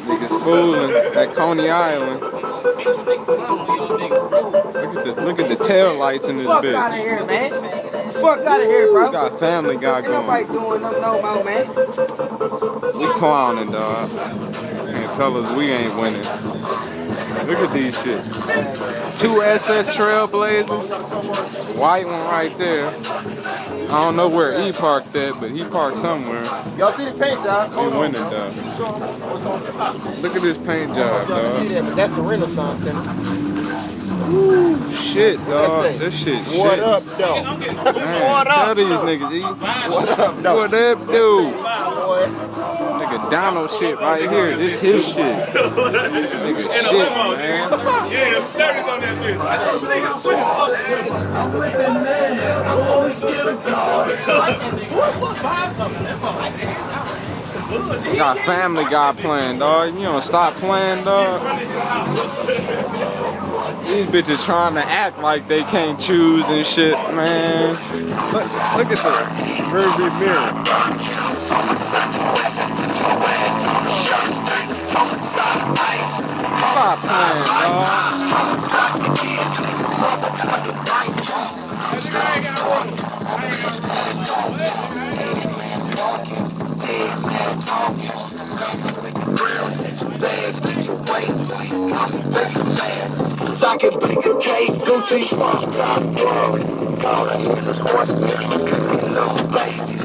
Niggas fooling at Coney Island. Look at the tail lights in this Fuck bitch. out of here, man. Fuck out of here, bro. We got Family Guy Ain't nobody going. doing them no more, man. We clowning, dog. Can't tell us we ain't winning. Look at these shit. 2 SS Trailblazers. White one right there. I don't know where he parked at, but he parked somewhere. Y'all see the paint job? We winning, dog. Look at this paint job, dog. See that, but that's the Renaissance Center. Ooh, shit, dog. This shit. What up, though? Man, What up? tell these niggas, E. What up, though? What up, dude? Boy. Nigga Donald shit right here. This his shit. Nigga shit, man. Yeah, I'm started on that bitch. We got Family Guy playing, dog. You don't stop playing, dog. These bitches trying to act like they can't choose and shit, man. Look at the rearview mirror. Stop playing, dog. I can bake a cake, Gucci, small top, call it, horseman, no baby.